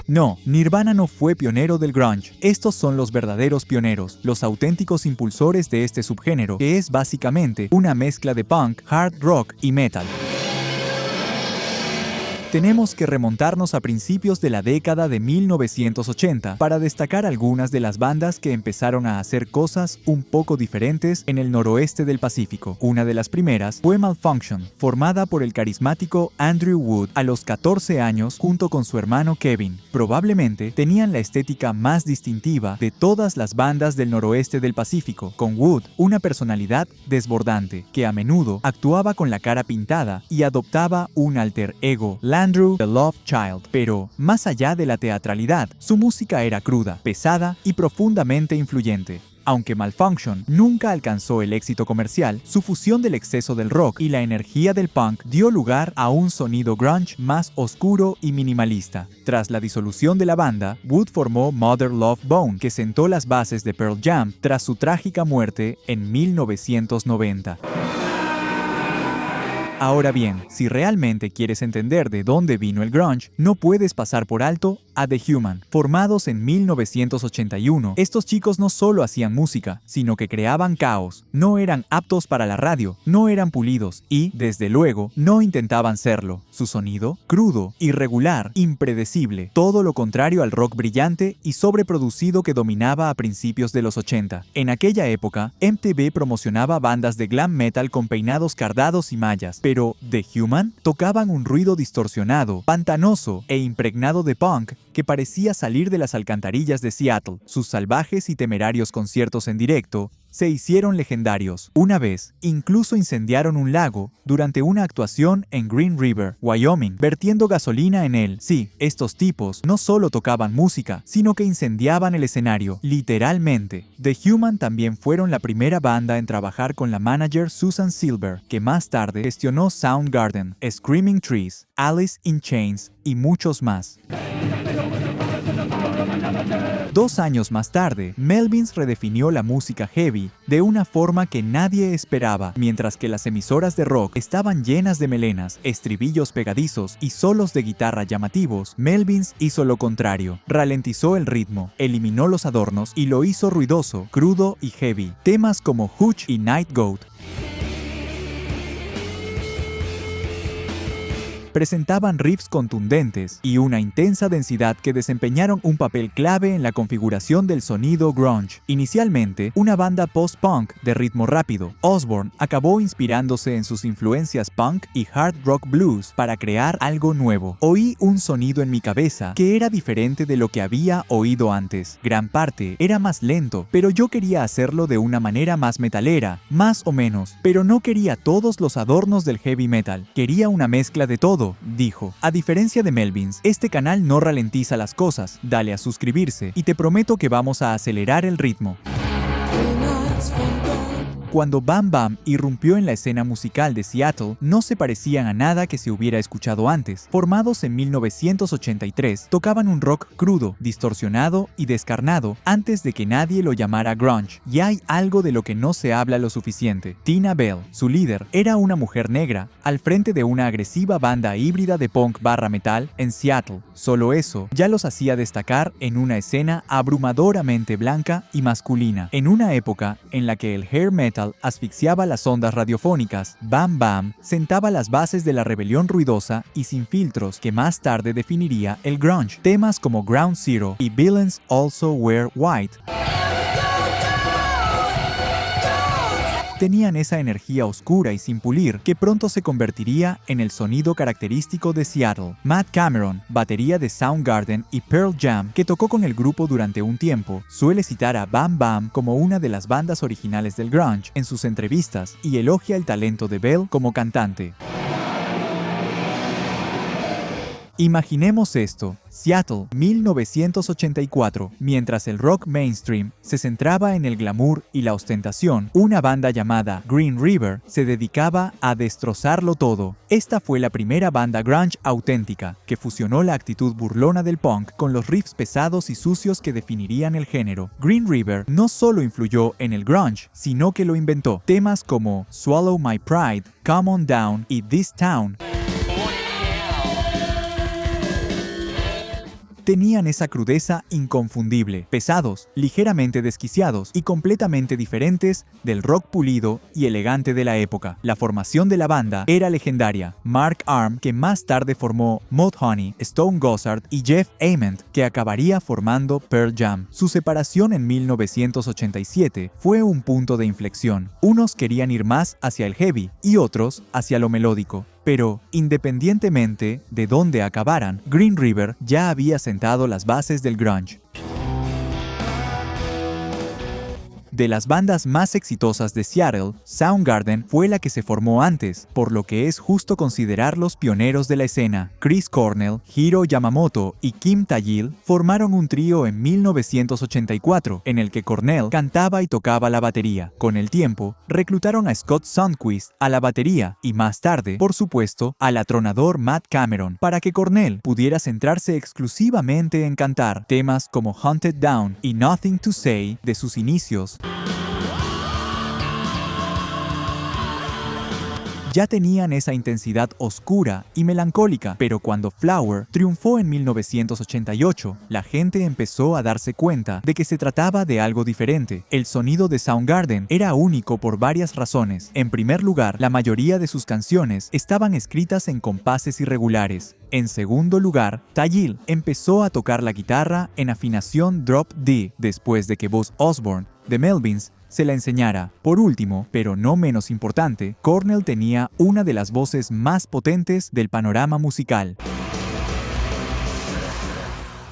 No, Nirvana no fue pionero del grunge. Estos son los verdaderos pioneros, los auténticos impulsores de este subgénero, que es básicamente una mezcla de punk, hard rock y metal. Tenemos que remontarnos a principios de la década de 1980 para destacar algunas de las bandas que empezaron a hacer cosas un poco diferentes en el noroeste del Pacífico. Una de las primeras fue Malfunction, formada por el carismático Andrew Wood a los 14 años junto con su hermano Kevin. Probablemente tenían la estética más distintiva de todas las bandas del noroeste del Pacífico, con Wood una personalidad desbordante que a menudo actuaba con la cara pintada y adoptaba un alter ego, Andrew, The Love Child. Pero, más allá de la teatralidad, su música era cruda, pesada y profundamente influyente. Aunque Malfunction nunca alcanzó el éxito comercial, su fusión del exceso del rock y la energía del punk dio lugar a un sonido grunge más oscuro y minimalista. Tras la disolución de la banda, Wood formó Mother Love Bone, que sentó las bases de Pearl Jam tras su trágica muerte en 1990. Ahora bien, si realmente quieres entender de dónde vino el grunge, no puedes pasar por alto a The Human. Formados en 1981, estos chicos no solo hacían música, sino que creaban caos. No eran aptos para la radio, no eran pulidos y, desde luego, no intentaban serlo. Su sonido, crudo, irregular, impredecible, todo lo contrario al rock brillante y sobreproducido que dominaba a principios de los 80. En aquella época, MTV promocionaba bandas de glam metal con peinados cardados y mallas, pero The Human tocaban un ruido distorsionado, pantanoso e impregnado de punk que parecía salir de las alcantarillas de Seattle. Sus salvajes y temerarios conciertos en directo se hicieron legendarios. Una vez, incluso incendiaron un lago durante una actuación en Green River, Wyoming, vertiendo gasolina en él. Sí, estos tipos no solo tocaban música, sino que incendiaban el escenario, literalmente. The Human también fueron la primera banda en trabajar con la manager Susan Silver, que más tarde gestionó Soundgarden, Screaming Trees, Alice in Chains y muchos más. 2 años más tarde, Melvins redefinió la música heavy de una forma que nadie esperaba. Mientras que las emisoras de rock estaban llenas de melenas, estribillos pegadizos y solos de guitarra llamativos, Melvins hizo lo contrario. Ralentizó el ritmo, eliminó los adornos y lo hizo ruidoso, crudo y heavy. Temas como Hooch y Night Goat presentaban riffs contundentes y una intensa densidad que desempeñaron un papel clave en la configuración del sonido grunge. Inicialmente, una banda post-punk de ritmo rápido, Osbourne acabó inspirándose en sus influencias punk y hard rock blues para crear algo nuevo. Oí un sonido en mi cabeza que era diferente de lo que había oído antes. Gran parte era más lento, pero yo quería hacerlo de una manera más metalera, más o menos, pero no quería todos los adornos del heavy metal. Quería una mezcla de todo, dijo. A diferencia de Melvins, este canal no ralentiza las cosas. Dale a suscribirse y te prometo que vamos a acelerar el ritmo. Cuando Bam Bam irrumpió en la escena musical de Seattle, no se parecían a nada que se hubiera escuchado antes. Formados en 1983, tocaban un rock crudo, distorsionado y descarnado antes de que nadie lo llamara grunge. Y hay algo de lo que no se habla lo suficiente. Tina Bell, su líder, era una mujer negra, al frente de una agresiva banda híbrida de punk barra metal en Seattle. Solo eso ya los hacía destacar en una escena abrumadoramente blanca y masculina. En una época en la que el hair metal asfixiaba las ondas radiofónicas, Bam Bam sentaba las bases de la rebelión ruidosa y sin filtros que más tarde definiría el grunge. Temas como Ground Zero y Villains Also Wear White tenían esa energía oscura y sin pulir que pronto se convertiría en el sonido característico de Seattle. Matt Cameron, batería de Soundgarden y Pearl Jam, que tocó con el grupo durante un tiempo, suele citar a Bam Bam como una de las bandas originales del grunge en sus entrevistas y elogia el talento de Bell como cantante. Imaginemos esto, Seattle, 1984. Mientras el rock mainstream se centraba en el glamour y la ostentación, una banda llamada Green River se dedicaba a destrozarlo todo. Esta fue la primera banda grunge auténtica, que fusionó la actitud burlona del punk con los riffs pesados y sucios que definirían el género. Green River no solo influyó en el grunge, sino que lo inventó. Temas como Swallow My Pride, Come On Down y This Town Tenían esa crudeza inconfundible, pesados, ligeramente desquiciados y completamente diferentes del rock pulido y elegante de la época. La formación de la banda era legendaria. Mark Arm, que más tarde formó Mudhoney, Stone Gossard y Jeff Ament, que acabaría formando Pearl Jam. Su separación en 1987 fue un punto de inflexión. Unos querían ir más hacia el heavy y otros hacia lo melódico. Pero, independientemente de dónde acabaran, Green River ya había sentado las bases del grunge. De las bandas más exitosas de Seattle, Soundgarden fue la que se formó antes, por lo que es justo considerarlos pioneros de la escena. Chris Cornell, Hiro Yamamoto y Kim Thayil formaron un trío en 1984, en el que Cornell cantaba y tocaba la batería. Con el tiempo, reclutaron a Scott Sundquist a la batería y más tarde, por supuesto, al atronador Matt Cameron, para que Cornell pudiera centrarse exclusivamente en cantar temas como Hunted Down y Nothing to Say de sus inicios. Ya tenían esa intensidad oscura y melancólica, pero cuando Flower triunfó en 1988, la gente empezó a darse cuenta de que se trataba de algo diferente. El sonido de Soundgarden era único por varias razones. En primer lugar, la mayoría de sus canciones estaban escritas en compases irregulares. En segundo lugar, Thayil empezó a tocar la guitarra en afinación drop D, después de que Buzz Osborne, de Melvins, se la enseñara. Por último, pero no menos importante, Cornell tenía una de las voces más potentes del panorama musical.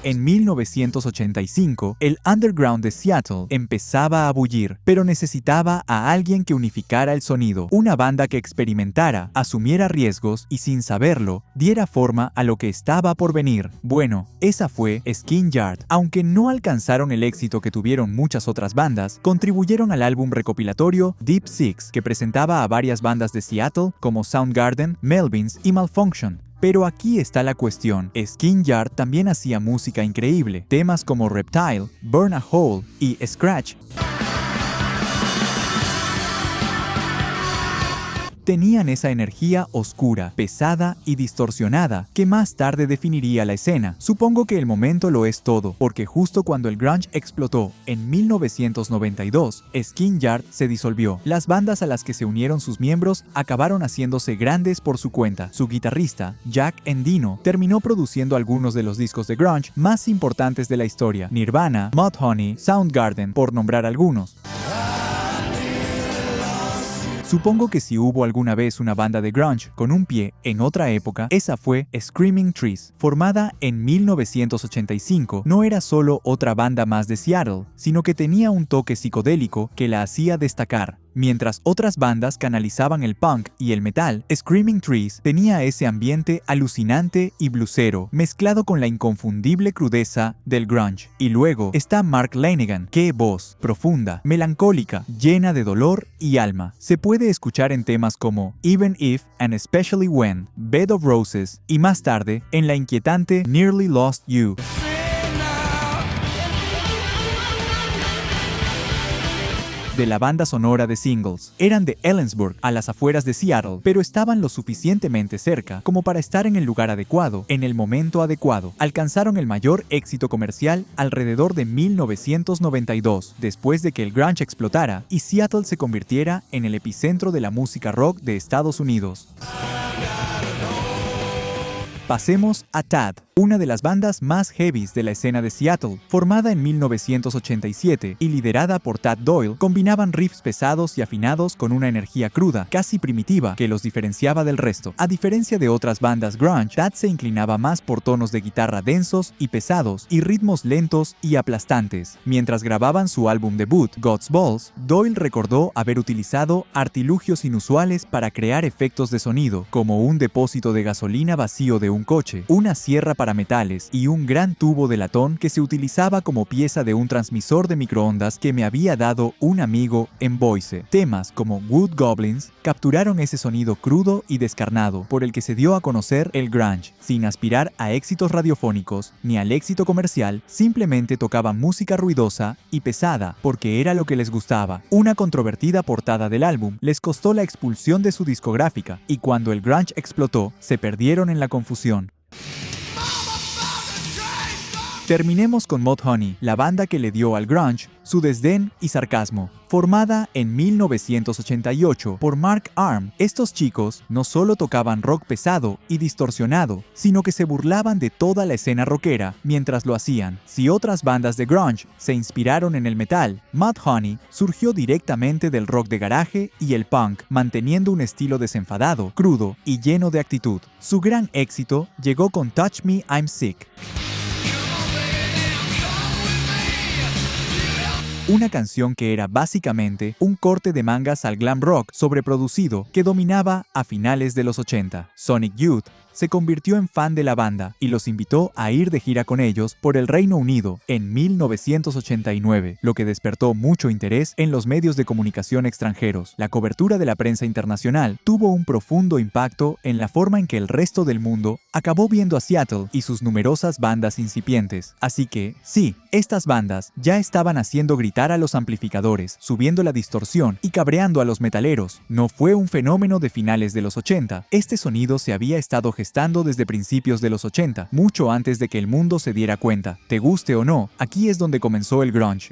En 1985, el underground de Seattle empezaba a bullir, pero necesitaba a alguien que unificara el sonido, una banda que experimentara, asumiera riesgos y sin saberlo, diera forma a lo que estaba por venir. Bueno, esa fue Skin Yard. Aunque no alcanzaron el éxito que tuvieron muchas otras bandas, contribuyeron al álbum recopilatorio Deep Six, que presentaba a varias bandas de Seattle como Soundgarden, Melvins y Malfunction. Pero aquí está la cuestión. Skin Yard también hacía música increíble. Temas como Reptile, Burn a Hole y Scratch tenían esa energía oscura, pesada y distorsionada que más tarde definiría la escena. Supongo que el momento lo es todo, porque justo cuando el grunge explotó, en 1992, Skin Yard se disolvió. Las bandas a las que se unieron sus miembros acabaron haciéndose grandes por su cuenta. Su guitarrista, Jack Endino, terminó produciendo algunos de los discos de grunge más importantes de la historia: Nirvana, Mudhoney, Soundgarden, por nombrar algunos. Supongo que si hubo alguna vez una banda de grunge con un pie en otra época, esa fue Screaming Trees. Formada en 1985, no era solo otra banda más de Seattle, sino que tenía un toque psicodélico que la hacía destacar. Mientras otras bandas canalizaban el punk y el metal, Screaming Trees tenía ese ambiente alucinante y bluesero, mezclado con la inconfundible crudeza del grunge. Y luego está Mark Lanegan, qué voz, profunda, melancólica, llena de dolor y alma. Se puede escuchar en temas como Even If and Especially When, Bed of Roses y más tarde en la inquietante Nearly Lost You. De la banda sonora de singles. Eran de Ellensburg, a las afueras de Seattle, pero estaban lo suficientemente cerca como para estar en el lugar adecuado, en el momento adecuado. Alcanzaron el mayor éxito comercial alrededor de 1992, después de que el grunge explotara y Seattle se convirtiera en el epicentro de la música rock de Estados Unidos. Pasemos a Tad, una de las bandas más heavies de la escena de Seattle. Formada en 1987 y liderada por Tad Doyle, combinaban riffs pesados y afinados con una energía cruda, casi primitiva, que los diferenciaba del resto. A diferencia de otras bandas grunge, Tad se inclinaba más por tonos de guitarra densos y pesados y ritmos lentos y aplastantes. Mientras grababan su álbum debut, God's Balls, Doyle recordó haber utilizado artilugios inusuales para crear efectos de sonido, como un depósito de gasolina vacío de un coche, una sierra para metales y un gran tubo de latón que se utilizaba como pieza de un transmisor de microondas que me había dado un amigo en Boise. Temas como Wood Goblins capturaron ese sonido crudo y descarnado por el que se dio a conocer el grunge. Sin aspirar a éxitos radiofónicos ni al éxito comercial, simplemente tocaban música ruidosa y pesada porque era lo que les gustaba. Una controvertida portada del álbum les costó la expulsión de su discográfica y cuando el grunge explotó, se perdieron en la confusión. Terminemos con Mudhoney, la banda que le dio al grunge su desdén y sarcasmo. Formada en 1988 por Mark Arm, estos chicos no solo tocaban rock pesado y distorsionado, sino que se burlaban de toda la escena rockera mientras lo hacían. Si otras bandas de grunge se inspiraron en el metal, Mudhoney surgió directamente del rock de garaje y el punk, manteniendo un estilo desenfadado, crudo y lleno de actitud. Su gran éxito llegó con Touch Me, I'm Sick, una canción que era básicamente un corte de mangas al glam rock sobreproducido que dominaba a finales de los 80. Sonic Youth se convirtió en fan de la banda y los invitó a ir de gira con ellos por el Reino Unido en 1989, lo que despertó mucho interés en los medios de comunicación extranjeros. La cobertura de la prensa internacional tuvo un profundo impacto en la forma en que el resto del mundo acabó viendo a Seattle y sus numerosas bandas incipientes. Así que, sí, estas bandas ya estaban haciendo gritar a los amplificadores, subiendo la distorsión y cabreando a los metaleros. No fue un fenómeno de finales de los 80. Este sonido se había estado gestando desde principios de los 80, mucho antes de que el mundo se diera cuenta. Te guste o no, aquí es donde comenzó el grunge.